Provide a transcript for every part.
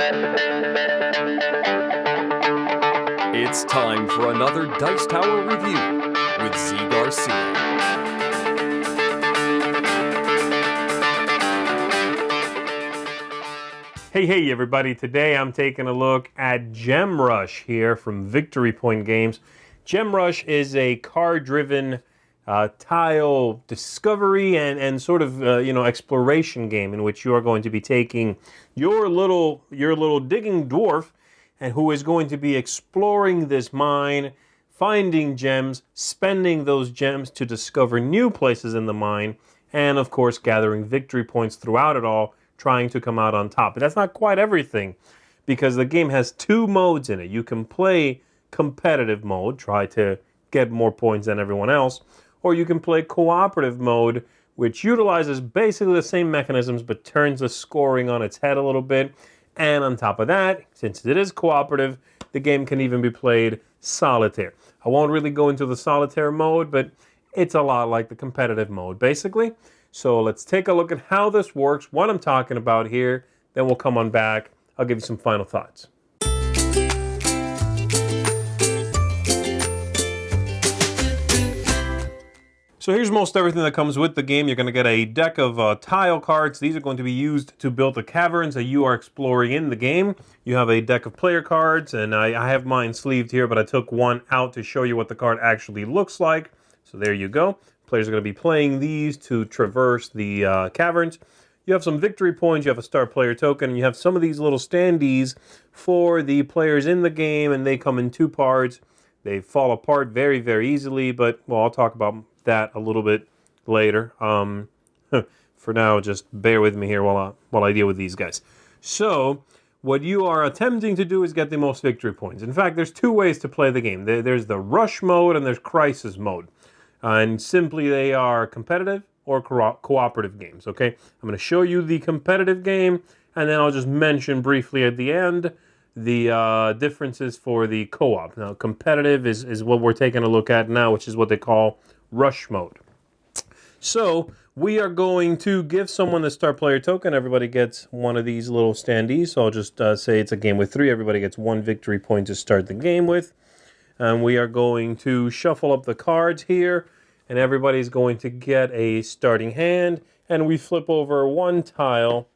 It's time for another Dice Tower review with Zee Garcia. Hey everybody, today I'm taking a look at Gem Rush here from Victory Point Games. Gem Rush is a card-driven tile discovery and sort of exploration game in which you are going to be taking your little digging dwarf and who is going to be exploring this mine, finding gems, spending those gems to discover new places in the mine, and of course gathering victory points throughout it all, trying to come out on top. But that's not quite everything, because the game has two modes in it. You can play competitive mode, try to get more points than everyone else, or you can play cooperative mode, which utilizes basically the same mechanisms but turns the scoring on its head a little bit. And on top of that, since it is cooperative, the game can even be played solitaire. I won't really go into the solitaire mode, but it's a lot like the competitive mode, basically. So let's take a look at how this works, what I'm talking about here, then we'll come on back. I'll give you some final thoughts. So here's most everything that comes with the game. You're going to get a deck of tile cards. These are going to be used to build the caverns that you are exploring in the game. You have a deck of player cards, and I have mine sleeved here, but I took one out to show you what the card actually looks like. So there you go. Players are going to be playing these to traverse the caverns. You have some victory points, you have a star player token, and you have some of these little standees for the players in the game, and they come in two parts. They fall apart very, very easily, but, well, I'll talk about that a little bit later. For now, just bear with me here while I deal with these guys. So, what you are attempting to do is get the most victory points. In fact, there's two ways to play the game. There's the rush mode and there's crisis mode. And simply they are competitive or cooperative games, okay? I'm going to show you the competitive game, and then I'll just mention briefly at the end the differences for the co-op. Now, competitive is what we're taking a look at now, which is what they call rush mode. So we are going to give someone the star player token. Everybody gets one of these little standees. So I'll just say it's a game with three. Everybody gets one victory point to start the game with. And we are going to shuffle up the cards here. And everybody's going to get a starting hand. And we flip over one tile.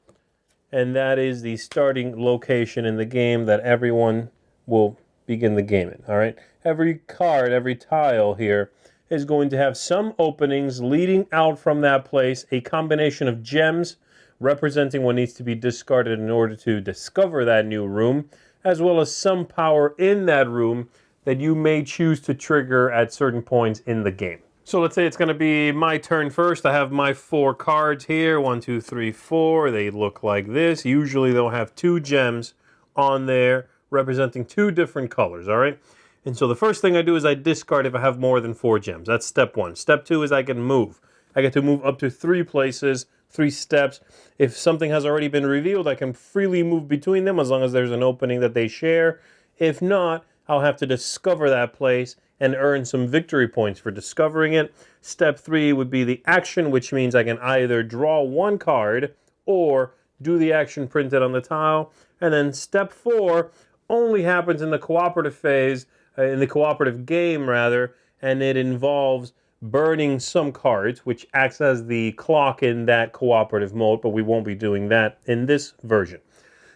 And that is the starting location in the game that everyone will begin the game in. All right. Every card, every tile here is going to have some openings leading out from that place, a combination of gems representing what needs to be discarded in order to discover that new room, as well as some power in that room that you may choose to trigger at certain points in the game. So let's say it's going to be my turn first. I have my four cards here, 1, 2, 3, 4. They look like this. Usually they'll have two gems on there representing two different colors, all right? And so the first thing I do is I discard if I have more than four gems. That's step one. Step two is I can move. I get to move up to 3 places, 3 steps. If something has already been revealed, I can freely move between them as long as there's an opening that they share. If not, I'll have to discover that place and earn some victory points for discovering it. Step 3 would be the action, which means I can either draw one card or do the action printed on the tile. And then step 4 only happens in the cooperative phase, in the cooperative game rather, and it involves burning some cards, which acts as the clock in that cooperative mode, but we won't be doing that in this version.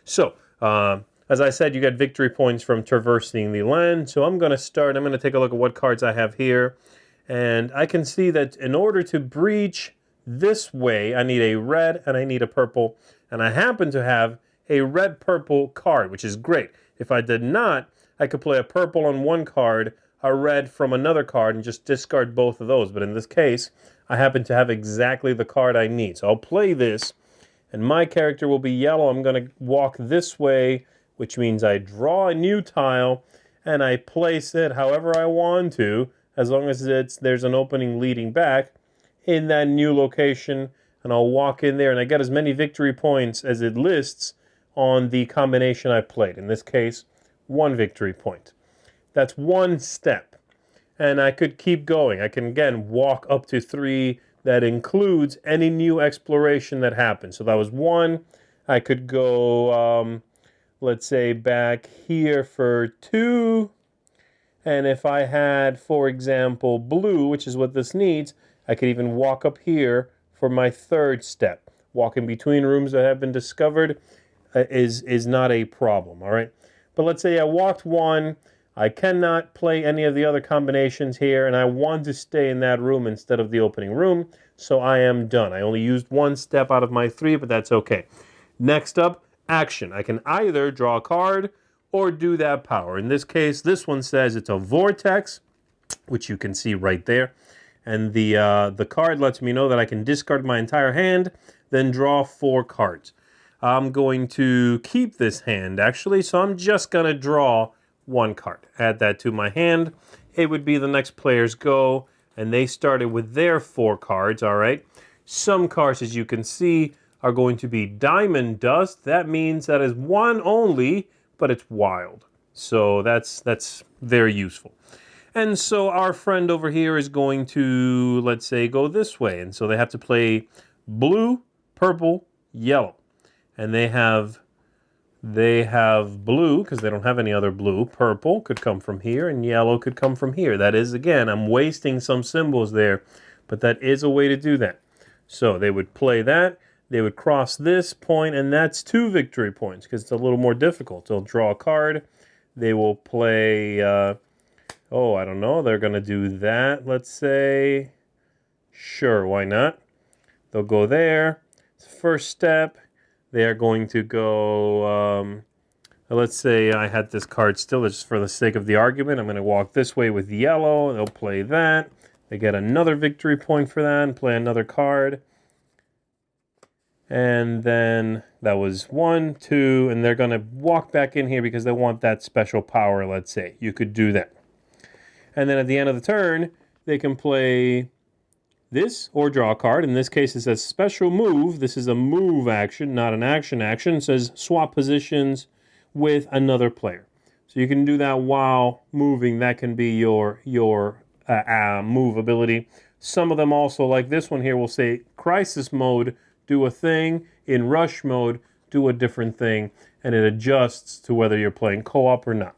So, as I said, you get victory points from traversing the land. So I'm going to take a look at what cards I have here, and I can see that in order to breach this way, I need a red and I need a purple, and I happen to have a red-purple card, which is great. If I did not, I could play a purple on one card, a red from another card, and just discard both of those. But in this case, I happen to have exactly the card I need. So I'll play this, and my character will be yellow. I'm going to walk this way, which means I draw a new tile, and I place it however I want to, as long as there's an opening leading back in that new location, and I'll walk in there, and I get as many victory points as it lists on the combination I played. In this case, 1 victory point. That's one step. And I could keep going. I can, again, walk up to 3. That includes any new exploration that happens. So that was 1. I could go let's say, back here for 2. And if I had, for example, blue, which is what this needs, I could even walk up here for my 3rd step. Walking between rooms that have been discovered is not a problem, all right? But let's say I walked 1, I cannot play any of the other combinations here, and I want to stay in that room instead of the opening room, so I am done. I only used 1 step out of my 3, but that's okay. Next up, action. I can either draw a card or do that power. In this case, this one says it's a vortex, which you can see right there. And the card lets me know that I can discard my entire hand, then draw 4 cards. I'm going to keep this hand, actually, so I'm just going to draw 1 card. Add that to my hand. It would be the next player's go, and they started with their 4 cards, all right? Some cards, as you can see, are going to be diamond dust. That means that is 1 only, but it's wild. So that's very useful. And so our friend over here is going to, let's say, go this way. And so they have to play blue, purple, yellow. And they have blue, because they don't have any other blue. Purple could come from here, and yellow could come from here. That is, again, I'm wasting some symbols there, but that is a way to do that. So they would play that. They would cross this point, and that's 2 victory points because it's a little more difficult. They'll draw a card. They will play, I don't know. They're going to do that, let's say. Sure, why not? They'll go there. First step, they are going to go, let's say I had this card still, just for the sake of the argument. I'm going to walk this way with yellow. They'll play that. They get another victory point for that and play another card. And then that was 1, 2, and they're going to walk back in here because they want that special power, let's say. You could do that. And then at the end of the turn, they can play this or draw a card. In this case, it says special move. This is a move action, not an action. It says swap positions with another player. So you can do that while moving. That can be your move ability. Some of them also, like this one here, will say crisis mode, do a thing. In rush mode, do a different thing. And it adjusts to whether you're playing co-op or not.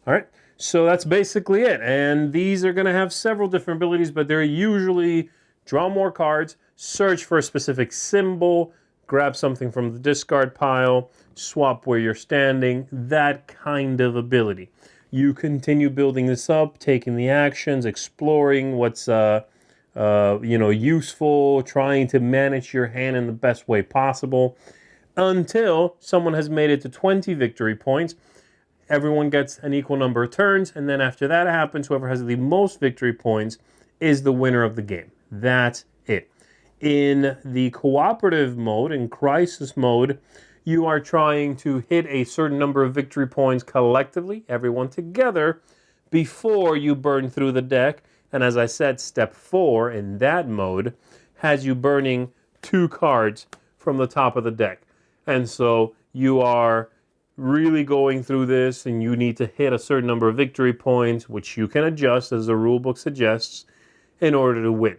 All right, so that's basically it. And these are going to have several different abilities, but they're usually draw more cards, search for a specific symbol, grab something from the discard pile, swap where you're standing, that kind of ability. You continue building this up, taking the actions, exploring what's useful, trying to manage your hand in the best way possible until someone has made it to 20 victory points. Everyone gets an equal number of turns, and then after that happens, whoever has the most victory points is the winner of the game. That's it. In the cooperative mode, in crisis mode, you are trying to hit a certain number of victory points collectively, everyone together, before you burn through the deck. And as I said, step 4 in that mode has you burning 2 cards from the top of the deck. And so you are really going through this, and you need to hit a certain number of victory points, which you can adjust as the rulebook suggests, in order to win.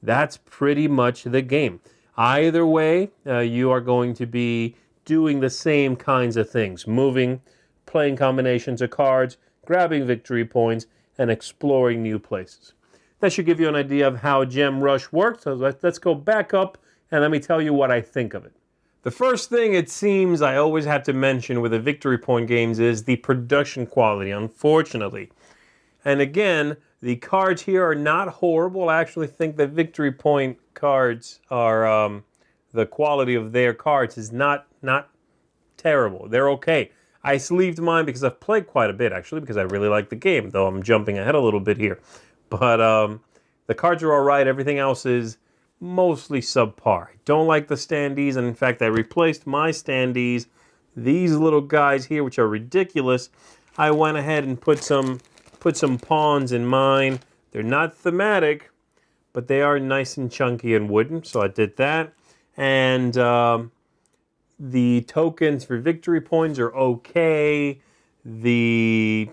That's pretty much the game. Either way, you are going to be doing the same kinds of things. Moving, playing combinations of cards, grabbing victory points, and exploring new places. That should give you an idea of how Gem Rush works. So let's go back up and let me tell you what I think of it. The first thing it seems I always have to mention with the victory point games is the production quality, unfortunately. And again, the cards here are not horrible. I actually think the victory point cards are, the quality of their cards is not terrible. They're okay. I sleeved mine because I've played quite a bit, actually, because I really like the game, though I'm jumping ahead a little bit here. But the cards are all right. Everything else is mostly subpar. I don't like the standees, and in fact, I replaced my standees, these little guys here, which are ridiculous. I went ahead and put some pawns in mine. They're not thematic, but they are nice and chunky and wooden, so I did that. And the tokens for victory points are okay. That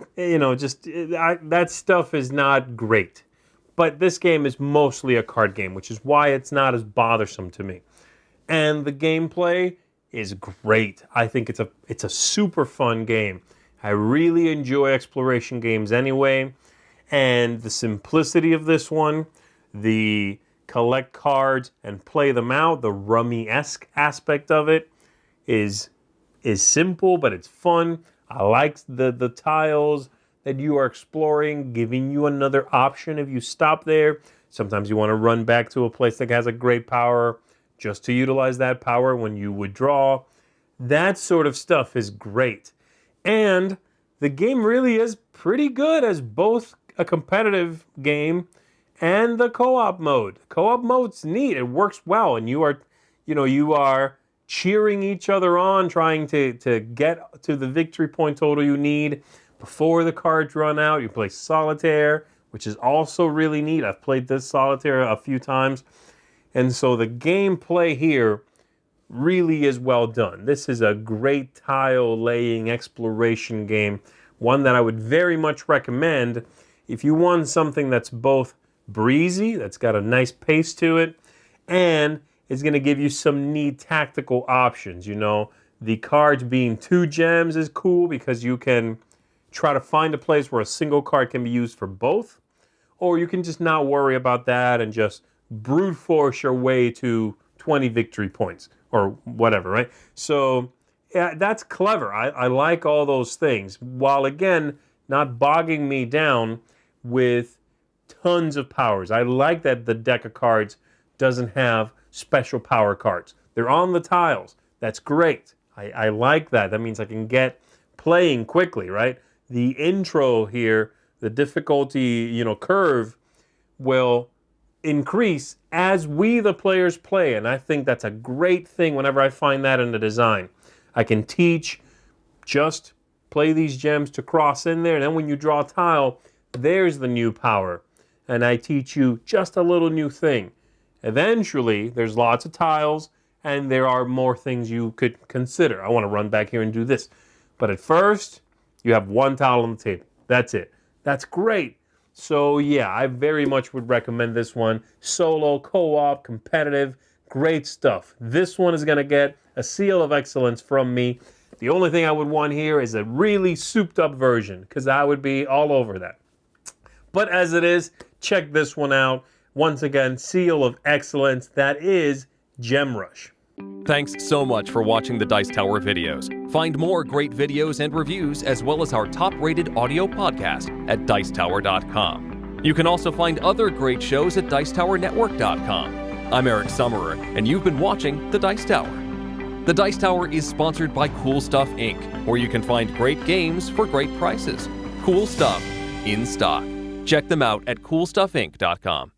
stuff is not great. But this game is mostly a card game, which is why it's not as bothersome to me. And the gameplay is great. I think it's a super fun game. I really enjoy exploration games anyway, and the simplicity of this one, the collect cards and play them out, the rummy-esque aspect of it is simple, but it's fun. I like the tiles that you are exploring, giving you another option if you stop there. Sometimes you want to run back to a place that has a great power just to utilize that power when you withdraw. That sort of stuff is great. And the game really is pretty good as both a competitive game and the co-op mode. Co-op mode's neat. It works well, and you are cheering each other on, trying to get to the victory point total you need before the cards run out. You play solitaire, which is also really neat. I've played this solitaire a few times. And so the gameplay here really is well done. This is a great tile laying exploration game, one that I would very much recommend if you want something that's both breezy, that's got a nice pace to it, and is going to give you some neat tactical options. You know, the cards being 2 gems is cool because you can try to find a place where a single card can be used for both, or you can just not worry about that and just brute force your way to 20 victory points or whatever, right? So yeah, that's clever. I like all those things, while again, not bogging me down with tons of powers. I like that the deck of cards doesn't have special power cards. They're on the tiles. That's great. I like that. That means I can get playing quickly, right? The intro here, the difficulty, curve will increase as we, the players, play. And I think that's a great thing whenever I find that in the design. I can teach, just play these gems to cross in there. And then when you draw a tile, there's the new power. And I teach you just a little new thing. Eventually, there's lots of tiles, and there are more things you could consider. I want to run back here and do this. But at first, you have 1 tile on the table. That's it. That's great. So yeah, I very much would recommend this one. Solo, co-op, competitive, great stuff. This one is going to get a seal of excellence from me. The only thing I would want here is a really souped up version, because I would be all over that. But as it is, check this one out. Once again, seal of excellence. That is Gem Rush. Thanks so much for watching the Dice Tower videos. Find more great videos and reviews, as well as our top-rated audio podcast at Dicetower.com. You can also find other great shows at Dicetowernetwork.com. I'm Eric Summerer, and you've been watching The Dice Tower. The Dice Tower is sponsored by Cool Stuff Inc., where you can find great games for great prices. Cool stuff in stock. Check them out at CoolStuffInc.com.